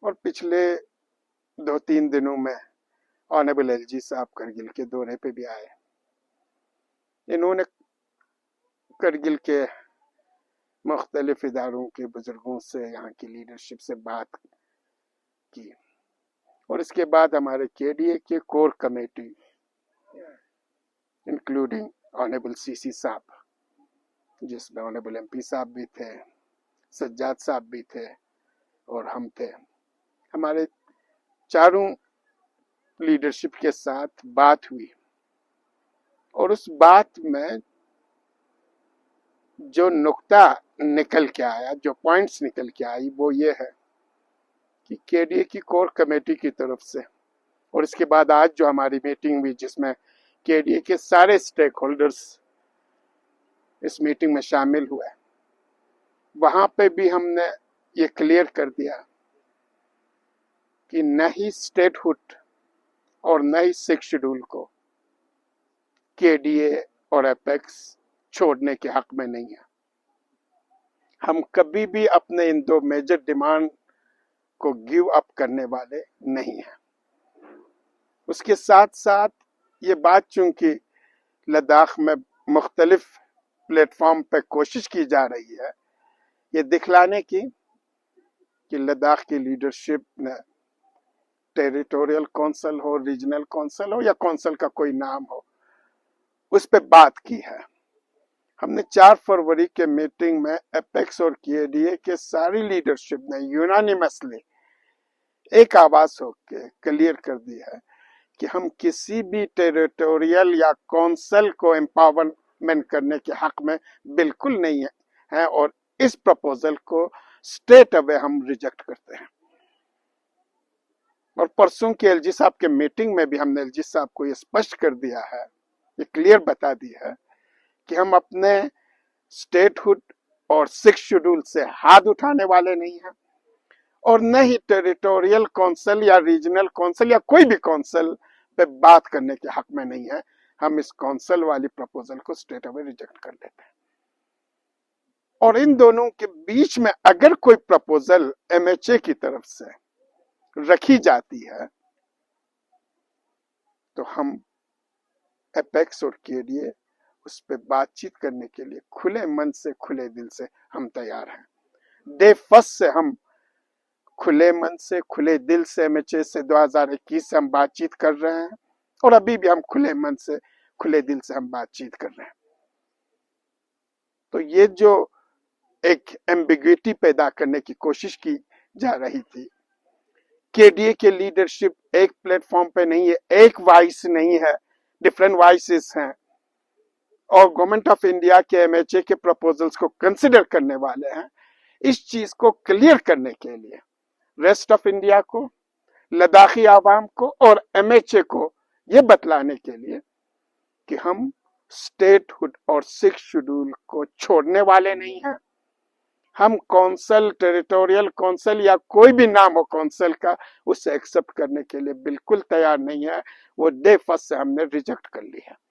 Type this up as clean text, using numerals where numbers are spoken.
اور پچھلے 2-3 دنوں میں آنریبل LG صاحب کرگل کے دورے پہ بھی آئے. انہوں نے کرگل کے مختلف اداروں کے بزرگوں سے، یہاں کی لیڈرشپ سے بات کی، اور اس کے بعد ہمارے KDA کے core committee including honourable CC صاحب، جس میں آنریبل MP صاحب بھی تھے، سجاد صاحب بھی تھے اور ہم تھے، ہمارے چاروں لیڈرشپ کے ساتھ بات ہوئی. اور اس بات میں جو نقطہ نکل کے آیا، جو پوائنٹس نکل کے آئی، وہ یہ ہے کہ KDA کی کور کمیٹی کی طرف سے، اور اس کے بعد آج جو ہماری میٹنگ ہوئی جس میں KDA کے سارے سٹیک ہولڈرز اس میٹنگ میں شامل ہوئے، وہاں پہ بھی ہم نے یہ کلیئر کر دیا کہ نہ ہی اسٹیٹ ہوڈ اور نہ ہی 6 شیڈول کو KDA اور اپیکس چھوڑنے کے حق میں نہیں ہے. ہم کبھی بھی اپنے ان 2 میجر ڈیمانڈ کو گیو اپ کرنے والے نہیں ہیں. اس کے ساتھ ساتھ یہ بات چونکہ لداخ میں مختلف پلیٹ فارم پہ کوشش کی جا رہی ہے یہ دکھلانے کی کہ لداخ کی لیڈرشپ نے ٹیریٹوریل کونسل ہو، ریجنل کونسل ہو یا کونسل کا کوئی نام ہو، اس پہ بات کی ہے. ہم نے 4 فروری کے میٹنگ میں اپیکس اور KDA کے ساری لیڈرشپ نے یونانیمسلی ایک آواز ہو کے کلیئر کر دی ہے کہ ہم کسی بھی ٹیریٹوریل یا کونسل کو امپاورمنٹ کرنے کے حق میں بالکل نہیں ہیں، اور اس پروپوزل کو اسٹریٹ اوے ہم ریجیکٹ کرتے ہیں. اور پرسوں کے LG صاحب کے میٹنگ میں بھی ہم نے LG صاحب کو یہ اسپشٹ کر دیا ہے، یہ کلیئر بتا دی ہے کہ ہم اپنے اسٹیٹ ہوڈ اور 6 شیڈول سے ہاتھ اٹھانے والے نہیں ہیں، اور نہ ہی ٹیریٹوریل کونسل یا ریجنل کونسل یا کوئی بھی کونسل پہ بات کرنے کے حق میں نہیں ہے. ہم اس کونسل والی پروپوزل کو اسٹریٹ اوے ریجیکٹ کر لیتے ہیں. اور ان دونوں کے بیچ میں اگر کوئی پروپوزل MHA کی طرف سے رکھی جاتی ہے تو ہم اپیکس اور KDA اس پہ بات چیت کرنے کے لیے کھلے من سے، کھلے دل سے ہم تیار ہیں. ڈے فرسٹ سے ہم کھلے من سے، کھلے دل سے MHA سے 2021 سے ہم بات چیت کر رہے ہیں، اور ابھی بھی ہم کھلے من سے، کھلے دل سے ہم بات چیت کر رہے ہیں. تو یہ جو ایک ایمبیگوٹی پیدا کرنے کی کوشش کی جا رہی تھی، KDA کے لیڈرشپ ایک پلیٹ فارم پہ نہیں ہے، ایک وائس نہیں ہے، ڈفرینٹ وائسز ہیں، اور گورنمنٹ آف انڈیا کے MHA کے پروپوزلز کو کنسیڈر کرنے والے ہیں. اس چیز کو کلیئر کرنے کے لیے ریسٹ آف انڈیا کو، لداخی عوام کو اور MHA کو یہ بتلانے کے لیے کہ ہم اسٹیٹ ہوڈ اور 6 شیڈول کو چھوڑنے والے نہیں ہیں. ہم کونسل، ٹیریٹوریل کونسل یا کوئی بھی نام ہو کونسل کا، اسے ایکسپٹ کرنے کے لیے بالکل تیار نہیں ہے. وہ ڈے فرسٹ سے ہم نے ریجیکٹ کر لی ہے.